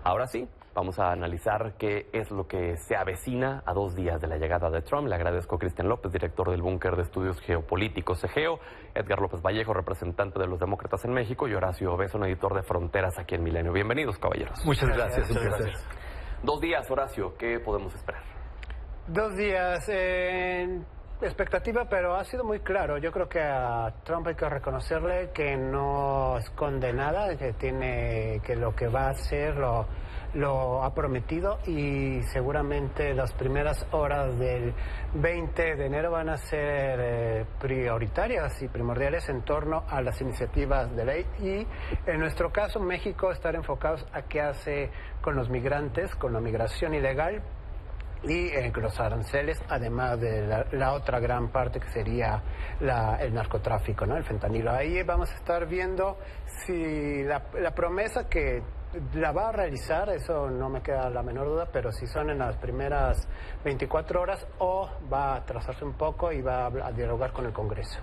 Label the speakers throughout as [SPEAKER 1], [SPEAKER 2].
[SPEAKER 1] Ahora sí, vamos a analizar qué es lo que se avecina a 2 días de la llegada de Trump. Le agradezco a Cristian López, director del Búnker de Estudios Geopolíticos CEGEO, Edgar López Vallejo, representante de los demócratas en México, y Horacio Beson, editor de Fronteras aquí en Milenio. Bienvenidos, caballeros.
[SPEAKER 2] Muchas gracias, un placer.
[SPEAKER 1] 2 días, Horacio, ¿qué podemos esperar?
[SPEAKER 3] 2 días en expectativa, pero ha sido muy claro. Yo creo que a Trump hay que reconocerle que no esconde nada, que lo que va a hacer lo ha prometido, y seguramente las primeras horas del 20 de enero van a ser prioritarias y primordiales en torno a las iniciativas de ley, y en nuestro caso México estar enfocados a qué hace con los migrantes, con la migración ilegal y los aranceles, además de la otra gran parte que sería el narcotráfico, ¿no? El fentanilo. Ahí vamos a estar viendo si la promesa que la va a realizar, eso no me queda la menor duda, pero si son en las primeras 24 horas o va a atrasarse un poco y va a dialogar con el Congreso.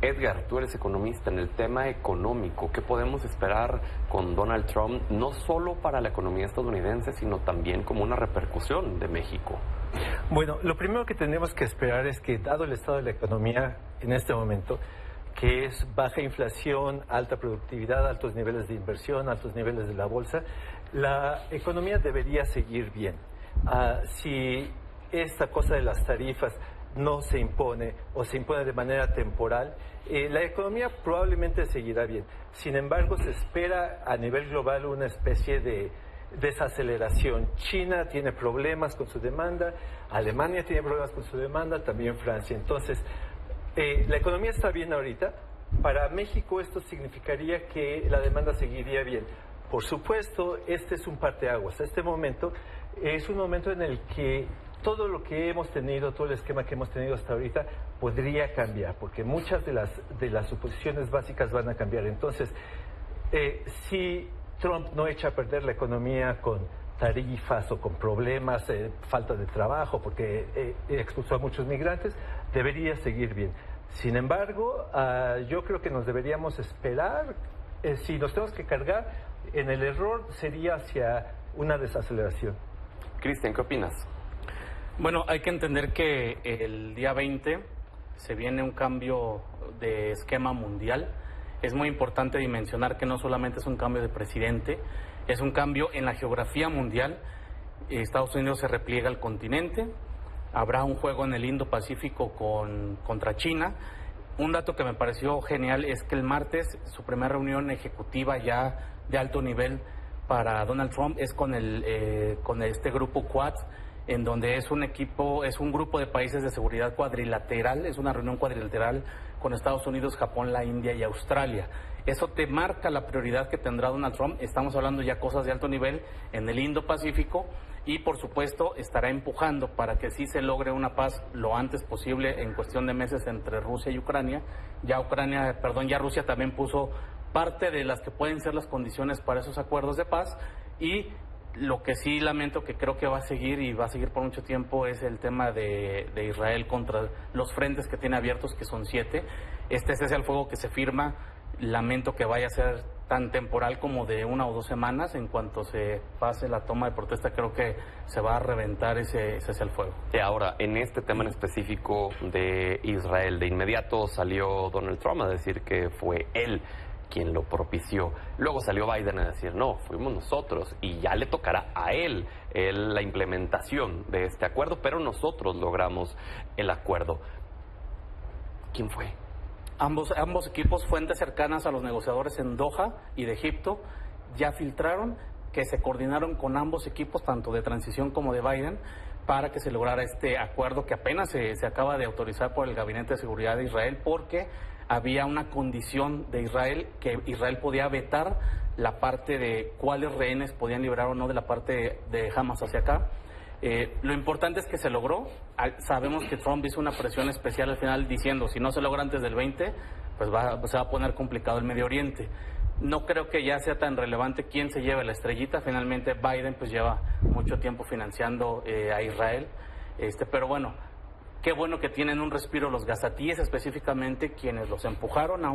[SPEAKER 1] Edgar, tú eres economista. En el tema económico, ¿qué podemos esperar con Donald Trump, no solo para la economía estadounidense, sino también como una repercusión de México?
[SPEAKER 2] Bueno, lo primero que tenemos que esperar es que, dado el estado de la economía en este momento, que es baja inflación, alta productividad, altos niveles de inversión, altos niveles de la bolsa, la economía debería seguir bien. Si esta cosa de las tarifas no se impone o se impone de manera temporal, la economía probablemente seguirá bien. Sin embargo, se espera a nivel global una especie de desaceleración. China tiene problemas con su demanda, Alemania tiene problemas con su demanda, también Francia. Entonces, la economía está bien ahorita. Para México esto significaría que la demanda seguiría bien. Por supuesto, este es un parteaguas. Este momento es un momento en el que todo lo que hemos tenido, todo el esquema que hemos tenido hasta ahorita podría cambiar, porque muchas de las suposiciones básicas van a cambiar. Entonces, si Trump no echa a perder la economía con tarifas o con problemas, falta de trabajo, porque expulsó a muchos migrantes, debería seguir bien. Sin embargo, yo creo que nos deberíamos esperar. Si nos tenemos que cargar, en el error sería hacia una desaceleración.
[SPEAKER 1] Cristian, ¿qué opinas?
[SPEAKER 4] Bueno, hay que entender que el día 20 se viene un cambio de esquema mundial. Es muy importante dimensionar que no solamente es un cambio de presidente, es un cambio en la geografía mundial. Estados Unidos se repliega al continente, habrá un juego en el Indo-Pacífico contra China. Un dato que me pareció genial es que el martes su primera reunión ejecutiva ya de alto nivel para Donald Trump es con este grupo Quad, en donde es un grupo de países de seguridad cuadrilateral, es una reunión cuadrilateral con Estados Unidos, Japón, la India y Australia. Eso te marca la prioridad que tendrá Donald Trump. Estamos hablando ya cosas de alto nivel en el Indo-Pacífico, y por supuesto estará empujando para que sí se logre una paz lo antes posible en cuestión de meses entre Rusia y Ucrania. Ya Rusia también puso parte de las que pueden ser las condiciones para esos acuerdos de paz. Y lo que sí lamento, que creo que va a seguir y va a seguir por mucho tiempo, es el tema de Israel contra los frentes que tiene abiertos, que son 7. Este es el fuego que se firma. Lamento que vaya a ser tan temporal como de 1 o 2 semanas. En cuanto se pase la toma de protesta, creo que se va a reventar ese fuego.
[SPEAKER 1] Y ahora, en este tema en específico de Israel, de inmediato salió Donald Trump a decir que fue él quien lo propició. Luego salió Biden a decir, no, fuimos nosotros, y ya le tocará a él la implementación de este acuerdo, pero nosotros logramos el acuerdo. ¿Quién fue?
[SPEAKER 4] Ambos equipos, fuentes cercanas a los negociadores en Doha y de Egipto, ya filtraron que se coordinaron con ambos equipos, tanto de transición como de Biden, para que se lograra este acuerdo que apenas se acaba de autorizar por el Gabinete de Seguridad de Israel, porque había una condición de Israel, que Israel podía vetar la parte de cuáles rehenes podían liberar o no de la parte de Hamas hacia acá. Lo importante es que se logró. Sabemos que Trump hizo una presión especial al final diciendo, si no se logra antes del 20, pues se va a poner complicado el Medio Oriente. No creo que ya sea tan relevante quién se lleve la estrellita. Finalmente Biden pues lleva mucho tiempo financiando a Israel. Pero bueno, Qué bueno que tienen un respiro los gazatíes, específicamente quienes los empujaron a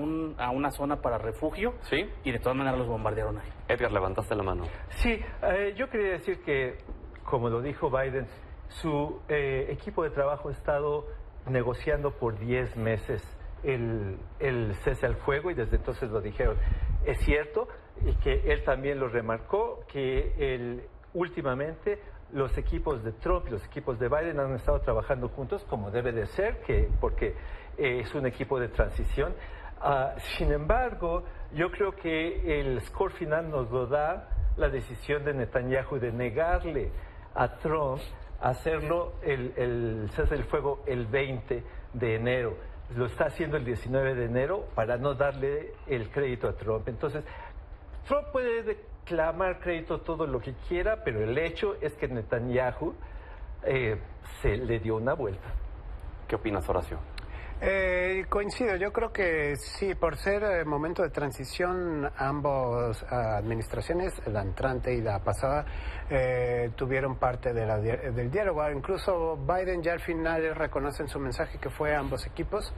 [SPEAKER 4] una zona para refugio,
[SPEAKER 1] ¿Sí?
[SPEAKER 4] Y de todas maneras los bombardearon ahí.
[SPEAKER 1] Edgar, levantaste la mano.
[SPEAKER 2] Sí, yo quería decir que, como lo dijo Biden, su equipo de trabajo ha estado negociando por 10 meses el cese al fuego y desde entonces lo dijeron. Es cierto, y que él también lo remarcó, que últimamente los equipos de Trump y los equipos de Biden han estado trabajando juntos como debe de ser, porque es un equipo de transición. Sin embargo, yo creo que el score final nos lo da la decisión de Netanyahu de negarle a Trump hacerlo el cese del fuego el 20 de enero. Lo está haciendo el 19 de enero para no darle el crédito a Trump. Entonces, Trump puede reclamar crédito todo lo que quiera, pero el hecho es que Netanyahu se le dio una vuelta.
[SPEAKER 1] ¿Qué opinas, Horacio?
[SPEAKER 3] Coincido, yo creo que sí, por ser momento de transición, ambas administraciones, la entrante y la pasada, tuvieron parte del diálogo. Incluso Biden ya al final reconoce en su mensaje que fue a ambos equipos.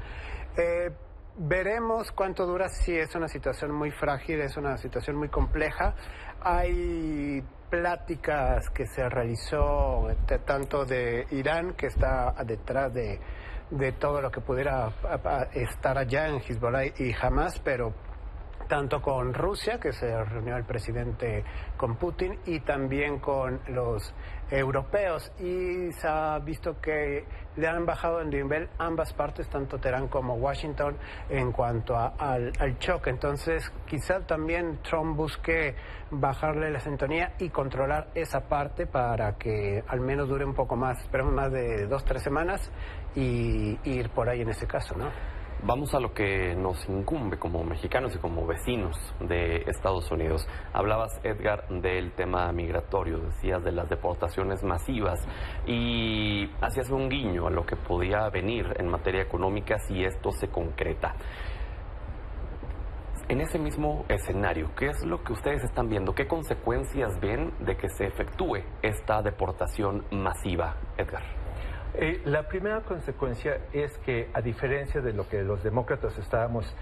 [SPEAKER 3] Veremos cuánto dura, si es una situación muy frágil, es una situación muy compleja. Hay pláticas que se realizó tanto de Irán, que está detrás de todo lo que pudiera estar allá en Hezbollah y Hamas, pero tanto con Rusia, que se reunió el presidente con Putin, y también con los europeos, y se ha visto que le han bajado el nivel ambas partes, tanto Teherán como Washington, en cuanto al choque. Entonces quizá también Trump busque bajarle la sintonía y controlar esa parte para que al menos dure un poco más, esperemos más de 2-3 semanas, y ir por ahí en ese caso, ¿no?
[SPEAKER 1] Vamos a lo que nos incumbe como mexicanos y como vecinos de Estados Unidos. Hablabas, Edgar, del tema migratorio, decías de las deportaciones masivas y hacías un guiño a lo que podía venir en materia económica si esto se concreta. En ese mismo escenario, ¿qué es lo que ustedes están viendo? ¿Qué consecuencias ven de que se efectúe esta deportación masiva, Edgar?
[SPEAKER 2] La primera consecuencia es que, a diferencia de lo que los demócratas estábamos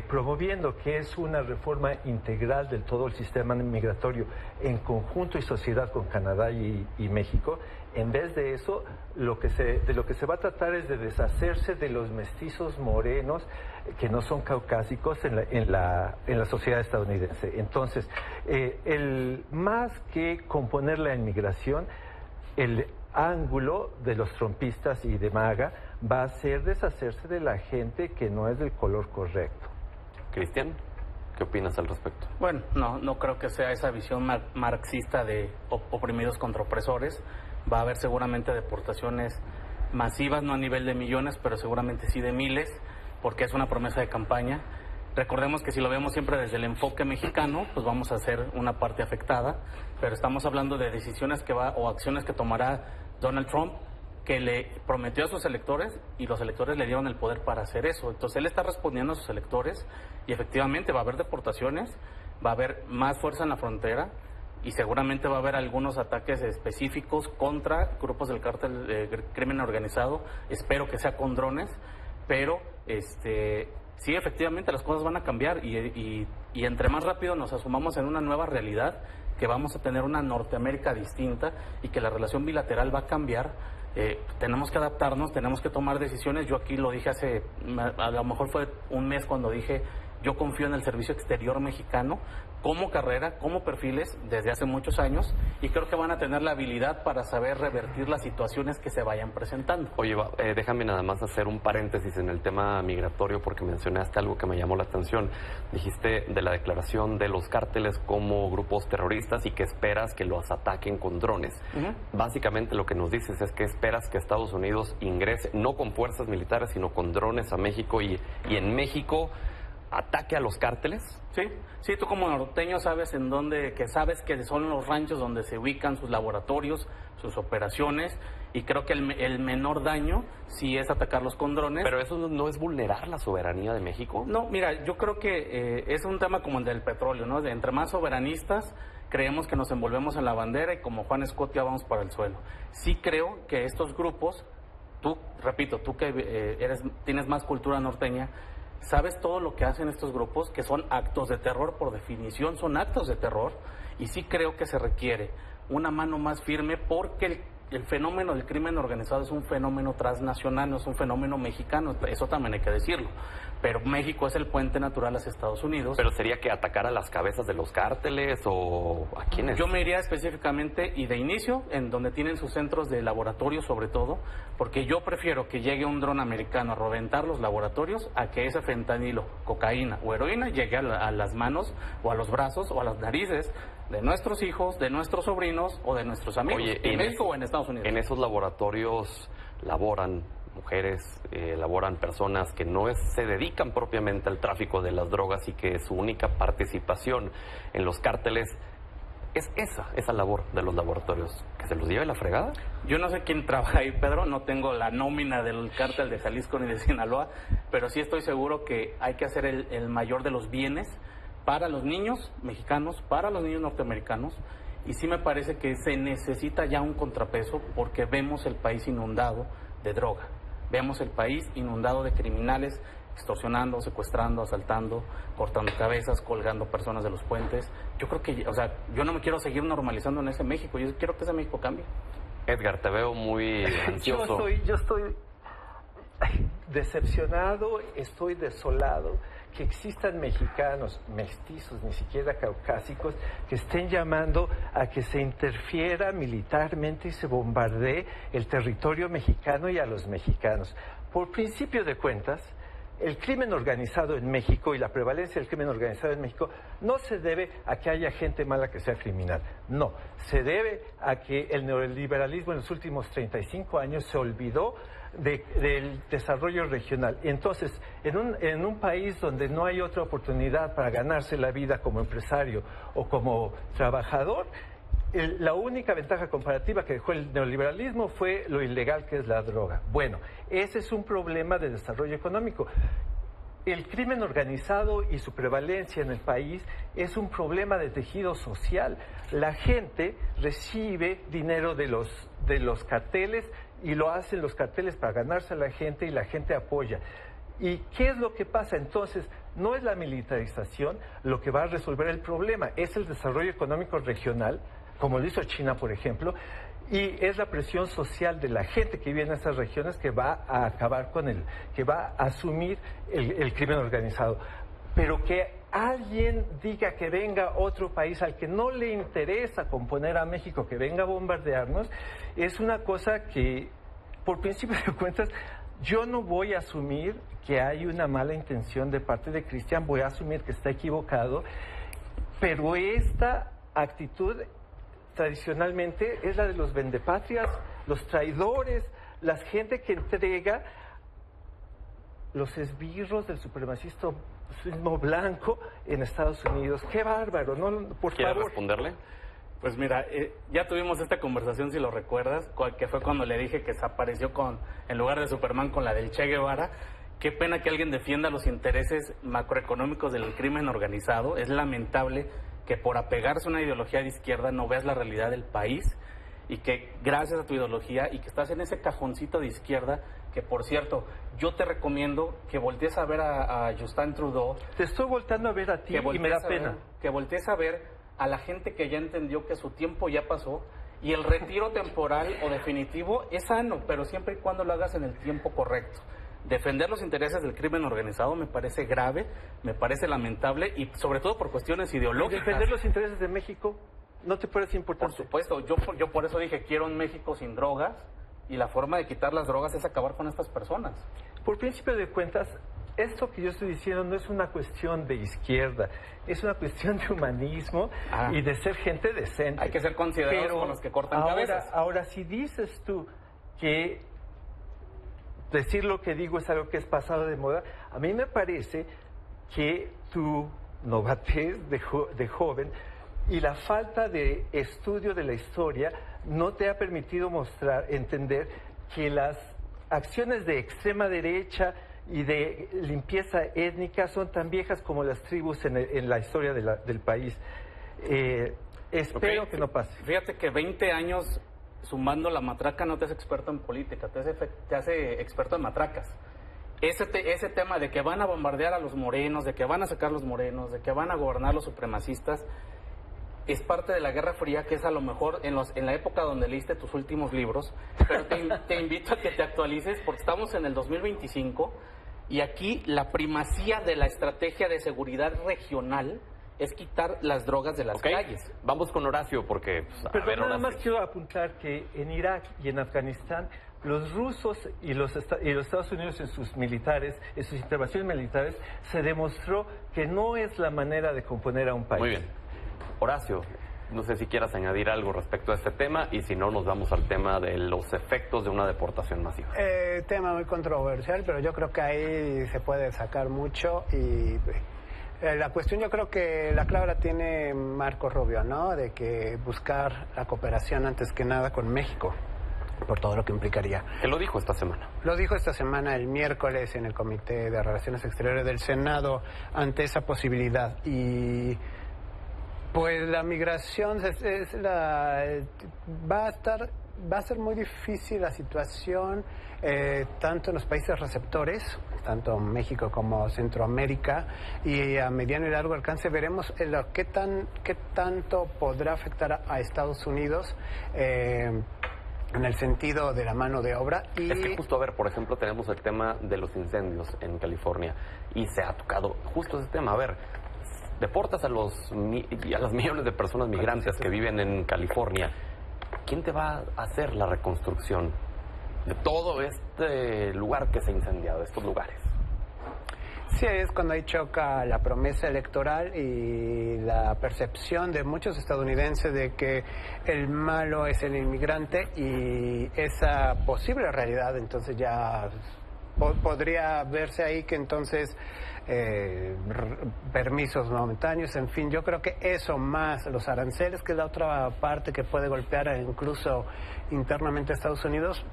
[SPEAKER 2] promoviendo, que es una reforma integral del todo el sistema migratorio en conjunto y sociedad con Canadá y México, en vez de eso, de lo que se va a tratar es de deshacerse de los mestizos morenos que no son caucásicos en la sociedad estadounidense. Entonces, más que componer la inmigración, el ángulo de los trumpistas y de MAGA va a ser deshacerse de la gente que no es del color correcto.
[SPEAKER 1] Cristian, ¿qué opinas al respecto?
[SPEAKER 4] Bueno, no creo que sea esa visión marxista de oprimidos contra opresores. Va a haber seguramente deportaciones masivas, no a nivel de millones, pero seguramente sí de miles, porque es una promesa de campaña. Recordemos que si lo vemos siempre desde el enfoque mexicano, pues vamos a ser una parte afectada, pero estamos hablando de decisiones o acciones que tomará Donald Trump, que le prometió a sus electores y los electores le dieron el poder para hacer eso. Entonces él está respondiendo a sus electores y efectivamente va a haber deportaciones, va a haber más fuerza en la frontera y seguramente va a haber algunos ataques específicos contra grupos del cártel de crimen organizado. Espero que sea con drones, pero sí, efectivamente las cosas van a cambiar y entre más rápido nos asumamos en una nueva realidad, que vamos a tener una Norteamérica distinta y que la relación bilateral va a cambiar, tenemos que adaptarnos, tenemos que tomar decisiones. Yo aquí lo dije a lo mejor fue un mes cuando dije, yo confío en el servicio exterior mexicano como carrera, como perfiles desde hace muchos años y creo que van a tener la habilidad para saber revertir las situaciones que se vayan presentando.
[SPEAKER 1] Oye, déjame nada más hacer un paréntesis en el tema migratorio porque mencionaste algo que me llamó la atención. Dijiste de la declaración de los cárteles como grupos terroristas y que esperas que los ataquen con drones. Básicamente lo que nos dices es que esperas que Estados Unidos ingrese no con fuerzas militares sino con drones a México y en México ataque a los cárteles.
[SPEAKER 4] Sí, tú como norteño sabes sabes que son los ranchos donde se ubican sus laboratorios, sus operaciones, y creo que el menor daño sí es atacarlos con drones.
[SPEAKER 1] Pero eso no es vulnerar la soberanía de México.
[SPEAKER 4] No, mira, yo creo que es un tema como el del petróleo, ¿no? De entre más soberanistas creemos que nos envolvemos en la bandera y como Juan Escutia vamos para el suelo. Sí creo que estos grupos tú, repito, tú que tienes más cultura norteña, sabes todo lo que hacen estos grupos, que son actos de terror, por definición son actos de terror, y sí creo que se requiere una mano más firme porque el fenómeno del crimen organizado es un fenómeno transnacional, no es un fenómeno mexicano, eso también hay que decirlo. Pero México es el puente natural hacia Estados Unidos.
[SPEAKER 1] ¿Pero sería que atacar a las cabezas de los cárteles o a quiénes?
[SPEAKER 4] Yo me iría específicamente y de inicio en donde tienen sus centros de laboratorio sobre todo, porque yo prefiero que llegue un dron americano a reventar los laboratorios a que ese fentanilo, cocaína o heroína llegue a las manos o a los brazos o a las narices de nuestros hijos, de nuestros sobrinos o de nuestros amigos.
[SPEAKER 1] Oye,
[SPEAKER 4] en México o en Estados Unidos.
[SPEAKER 1] En esos laboratorios laboran mujeres, laboran personas que no se dedican propiamente al tráfico de las drogas y que su única participación en los cárteles es esa labor de los laboratorios, que se los lleve la fregada.
[SPEAKER 4] Yo no sé quién trabaja ahí, Pedro, no tengo la nómina del cártel de Jalisco ni de Sinaloa, pero sí estoy seguro que hay que hacer el mayor de los bienes para los niños mexicanos, para los niños norteamericanos, y sí me parece que se necesita ya un contrapeso porque vemos el país inundado de droga. Vemos el país inundado de criminales extorsionando, secuestrando, asaltando, cortando cabezas, colgando personas de los puentes. Yo creo que, o sea, yo no me quiero seguir normalizando en ese México, yo quiero que ese México cambie.
[SPEAKER 1] Edgar, te veo muy ansioso.
[SPEAKER 2] Yo estoy decepcionado, estoy desolado que existan mexicanos, mestizos, ni siquiera caucásicos, que estén llamando a que se interfiera militarmente y se bombardee el territorio mexicano y a los mexicanos. Por principio de cuentas, el crimen organizado en México y la prevalencia del crimen organizado en México no se debe a que haya gente mala que sea criminal, no, se debe a que el neoliberalismo en los últimos 35 años se olvidó del desarrollo regional. Entonces, en un país donde no hay otra oportunidad para ganarse la vida como empresario o como trabajador, la única ventaja comparativa que dejó el neoliberalismo fue lo ilegal que es la droga. Bueno, ese es un problema de desarrollo económico. El crimen organizado y su prevalencia en el país es un problema de tejido social. La gente recibe dinero de los carteles y lo hacen los carteles para ganarse a la gente y la gente apoya. ¿Y qué es lo que pasa? Entonces, no es la militarización lo que va a resolver el problema, es el desarrollo económico regional, como lo hizo China, por ejemplo, y es la presión social de la gente que vive en esas regiones que va a acabar que va a asumir el crimen organizado. Pero que alguien diga que venga otro país al que no le interesa componer a México, que venga a bombardearnos, es una cosa que, por principio de cuentas, yo no voy a asumir que hay una mala intención de parte de Cristian, voy a asumir que está equivocado, pero esta actitud tradicionalmente es la de los vendepatrias, los traidores, la gente que entrega los esbirros del supremacismo blanco en Estados Unidos. ¡Qué bárbaro! ¿No? Por
[SPEAKER 1] ¿Quieres
[SPEAKER 2] favor
[SPEAKER 1] responderle?
[SPEAKER 4] Pues mira, ya tuvimos esta conversación, si lo recuerdas, que fue cuando le dije que se apareció en lugar de Superman con la del Che Guevara. Qué pena que alguien defienda los intereses macroeconómicos del crimen organizado. Es lamentable que por apegarse a una ideología de izquierda no veas la realidad del país y que gracias a tu ideología y que estás en ese cajoncito de izquierda, que por cierto, yo te recomiendo que voltees a ver a Justin Trudeau.
[SPEAKER 2] Te estoy volteando a ver a ti y me da pena.
[SPEAKER 4] Que voltees a ver a la gente que ya entendió que su tiempo ya pasó y el retiro temporal o definitivo es sano, pero siempre y cuando lo hagas en el tiempo correcto. Defender los intereses del crimen organizado me parece grave, me parece lamentable y sobre todo por cuestiones ideológicas.
[SPEAKER 2] ¿Defender los intereses de México no te parece importante?
[SPEAKER 4] Por supuesto, yo por eso dije quiero un México sin drogas y la forma de quitar las drogas es acabar con estas personas.
[SPEAKER 2] Por principio de cuentas, esto que yo estoy diciendo no es una cuestión de izquierda, es una cuestión de humanismo y de ser gente decente.
[SPEAKER 4] Hay que ser considerados con los que cortan cabezas.
[SPEAKER 2] Ahora, si dices tú que decir lo que digo es algo que es pasado de moda, a mí me parece que tu novatez de joven y la falta de estudio de la historia no te ha permitido entender que las acciones de extrema derecha y de limpieza étnica son tan viejas como las tribus en la historia del país. Espero que no pase.
[SPEAKER 4] Fíjate que 20 años zumbando la matraca no te hace experto en política, te hace experto en matracas. Ese tema de que van a bombardear a los morenos, de que van a sacar los morenos, de que van a gobernar los supremacistas, es parte de la Guerra Fría, que es a lo mejor en la época donde leíste tus últimos libros, pero te invito a que te actualices porque estamos en el 2025 y aquí la primacía de la estrategia de seguridad regional es quitar las drogas de las calles.
[SPEAKER 1] Vamos con Horacio porque...
[SPEAKER 2] Pero nada más quiero apuntar que en Irak y en Afganistán los rusos y los Estados Unidos en sus militares, en sus intervenciones militares, se demostró que no es la manera de componer a un país.
[SPEAKER 1] Muy bien. Horacio, no sé si quieras añadir algo respecto a este tema y si no nos vamos al tema de los efectos de una deportación masiva.
[SPEAKER 3] Tema muy controversial, pero yo creo que ahí se puede sacar mucho y la cuestión yo creo que la clave la tiene Marco Rubio, ¿no? De que buscar la cooperación antes que nada con México, por todo lo que implicaría.
[SPEAKER 1] ¿Qué lo dijo esta semana?
[SPEAKER 3] Lo dijo esta semana, el miércoles, en el Comité de Relaciones Exteriores del Senado, ante esa posibilidad. Y pues la migración va a ser muy difícil la situación, tanto en los países receptores, tanto México como Centroamérica, y a mediano y largo alcance veremos qué tanto podrá afectar a Estados Unidos en el sentido de la mano de obra. Y
[SPEAKER 1] es que justo, a ver, por ejemplo, tenemos el tema de los incendios en California y se ha tocado justo ese tema. A ver, deportas a los millones de personas migrantes que viven en California. ¿Quién te va a hacer la reconstrucción de todo este lugar que se ha incendiado, estos lugares?
[SPEAKER 3] Sí, es cuando ahí choca la promesa electoral y la percepción de muchos estadounidenses de que el malo es el inmigrante, y esa posible realidad entonces ya podría verse ahí que entonces permisos momentáneos, en fin, yo creo que eso más los aranceles, que es la otra parte que puede golpear incluso internamente a Estados Unidos,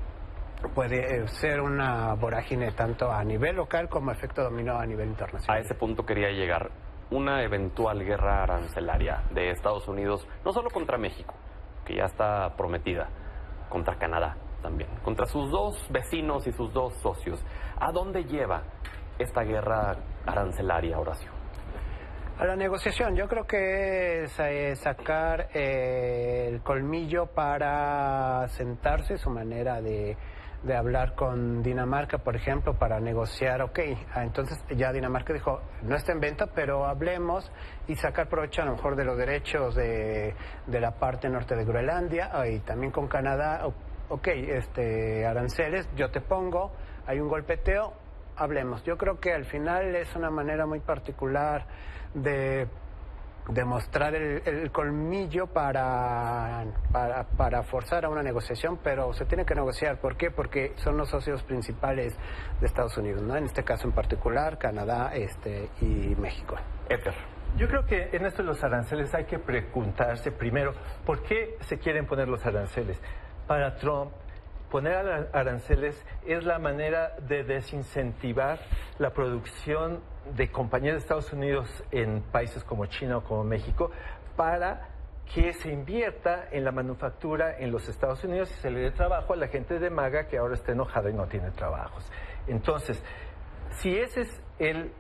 [SPEAKER 3] puede ser una vorágine tanto a nivel local como efecto dominó a nivel internacional.
[SPEAKER 1] A ese punto quería llegar. Una eventual guerra arancelaria de Estados Unidos, no solo contra México, que ya está prometida, contra Canadá también, contra sus dos vecinos y sus dos socios. ¿A dónde lleva esta guerra arancelaria, Horacio?
[SPEAKER 3] A la negociación. Yo creo que es sacar el colmillo para sentarse, su manera de hablar con Dinamarca, por ejemplo, para negociar. Entonces ya Dinamarca dijo, no está en venta, pero hablemos, y sacar provecho a lo mejor de los derechos de la parte norte de Groenlandia, y también con Canadá. Aranceles, yo te pongo, hay un golpeteo, hablemos. Yo creo que al final es una manera muy particular de demostrar el colmillo para forzar a una negociación, pero se tiene que negociar. ¿Por qué? Porque son los socios principales de Estados Unidos, ¿no? En este caso en particular, Canadá y México.
[SPEAKER 1] Edgar.
[SPEAKER 2] Yo creo que en esto de los aranceles hay que preguntarse primero, ¿por qué se quieren poner los aranceles? Para Trump, poner aranceles es la manera de desincentivar la producción de compañías de Estados Unidos en países como China o como México, para que se invierta en la manufactura en los Estados Unidos y se le dé trabajo a la gente de MAGA que ahora está enojada y no tiene trabajos. Entonces, si ese es el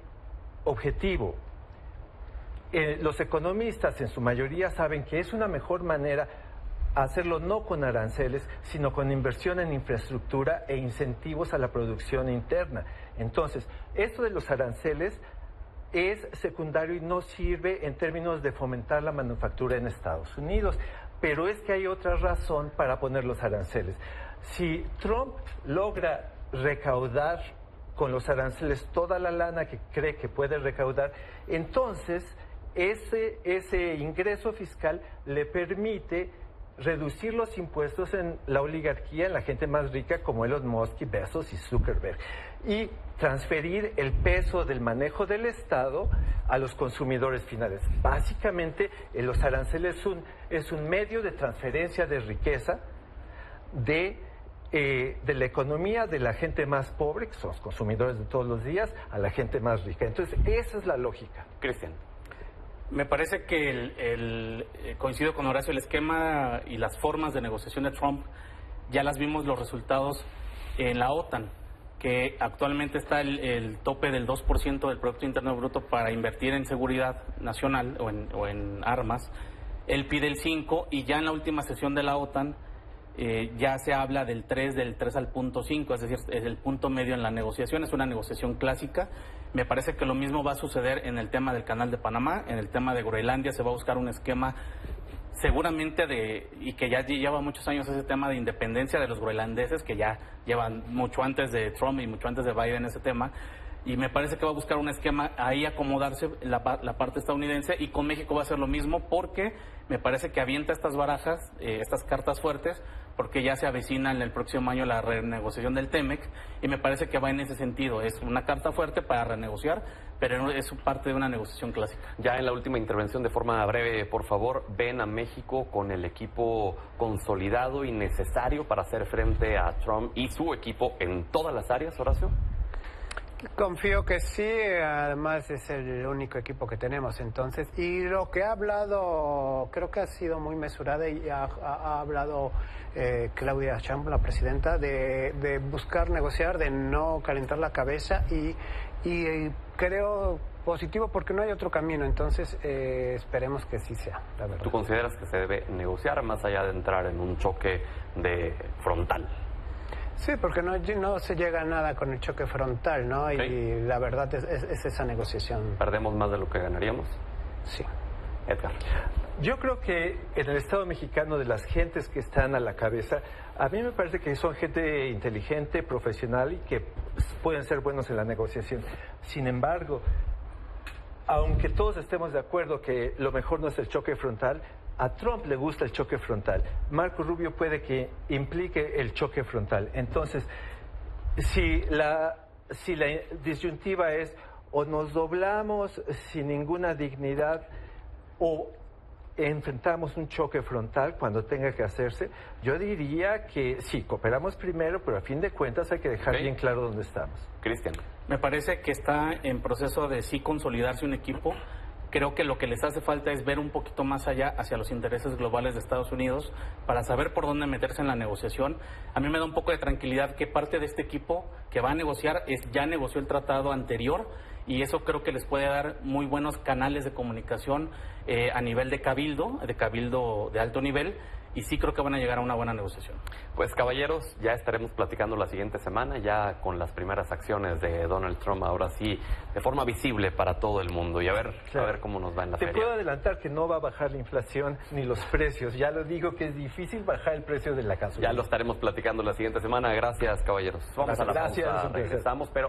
[SPEAKER 2] objetivo, los economistas en su mayoría saben que es una mejor manera hacerlo no con aranceles, sino con inversión en infraestructura e incentivos a la producción interna. Entonces, esto de los aranceles es secundario y no sirve en términos de fomentar la manufactura en Estados Unidos. Pero es que hay otra razón para poner los aranceles. Si Trump logra recaudar con los aranceles toda la lana que cree que puede recaudar, entonces ese ingreso fiscal le permite reducir los impuestos en la oligarquía, en la gente más rica como Elon Musk, Bezos y Zuckerberg, y transferir el peso del manejo del Estado a los consumidores finales. Básicamente, los aranceles es un medio de transferencia de riqueza de la economía de la gente más pobre, que son los consumidores de todos los días, a la gente más rica. Entonces, esa es la lógica.
[SPEAKER 1] Cristian.
[SPEAKER 4] Me parece que coincido con Horacio, el esquema y las formas de negociación de Trump, ya las vimos los resultados en la OTAN, que actualmente está el tope del 2% del Producto Interno Bruto para invertir en seguridad nacional o en armas. Él pide el 5% y ya en la última sesión de la OTAN ya se habla del 3 al punto 5, es decir, es el punto medio en la negociación, es una negociación clásica. Me parece que lo mismo va a suceder en el tema del Canal de Panamá, en el tema de Groenlandia se va a buscar un esquema seguramente y que ya lleva muchos años ese tema de independencia de los groenlandeses, que ya llevan mucho antes de Trump y mucho antes de Biden ese tema, y me parece que va a buscar un esquema ahí acomodarse la parte estadounidense, y con México va a ser lo mismo, porque me parece que avienta estas barajas, estas cartas fuertes, porque ya se avecina en el próximo año la renegociación del TEMEC, y me parece que va en ese sentido. Es una carta fuerte para renegociar, pero es parte de una negociación clásica.
[SPEAKER 1] Ya en la última intervención, de forma breve, por favor, ¿ven a México con el equipo consolidado y necesario para hacer frente a Trump y su equipo en todas las áreas, Horacio?
[SPEAKER 3] Confío que sí, además es el único equipo que tenemos entonces, y lo que ha hablado creo que ha sido muy mesurada, y ha hablado Claudia Sheinbaum, la presidenta, de buscar negociar, de no calentar la cabeza, y creo positivo porque no hay otro camino, entonces esperemos que sí sea, la verdad.
[SPEAKER 1] ¿Tú consideras que se debe negociar más allá de entrar en un choque frontal?
[SPEAKER 3] Sí, porque no se llega a nada con el choque frontal, ¿no?
[SPEAKER 1] Sí.
[SPEAKER 3] Y la verdad es esa negociación.
[SPEAKER 1] ¿Perdemos más de lo que ganaríamos?
[SPEAKER 3] Sí.
[SPEAKER 1] Edgar.
[SPEAKER 2] Yo creo que en el Estado mexicano, de las gentes que están a la cabeza, a mí me parece que son gente inteligente, profesional y que pueden ser buenos en la negociación. Sin embargo, aunque todos estemos de acuerdo que lo mejor no es el choque frontal, a Trump le gusta el choque frontal. Marco Rubio puede que implique el choque frontal. Entonces, si la disyuntiva es o nos doblamos sin ninguna dignidad o enfrentamos un choque frontal cuando tenga que hacerse, yo diría que sí, cooperamos primero, pero a fin de cuentas hay que dejar bien claro dónde estamos.
[SPEAKER 1] Cristian.
[SPEAKER 4] Me parece que está en proceso de sí consolidarse un equipo. Creo que lo que les hace falta es ver un poquito más allá hacia los intereses globales de Estados Unidos para saber por dónde meterse en la negociación. A mí me da un poco de tranquilidad que parte de este equipo que va a negociar ya negoció el tratado anterior, y eso creo que les puede dar muy buenos canales de comunicación a nivel de cabildo de alto nivel, y sí creo que van a llegar a una buena negociación.
[SPEAKER 1] Pues caballeros, ya estaremos platicando la siguiente semana, ya con las primeras acciones de Donald Trump, ahora sí, de forma visible para todo el mundo, y a ver cómo nos va en la feria.
[SPEAKER 2] Te puedo adelantar que no va a bajar la inflación ni los precios, ya lo digo que es difícil bajar el precio de la gasolina.
[SPEAKER 1] Ya lo estaremos platicando la siguiente semana. Gracias, caballeros. Vamos a la pausa, regresamos, pero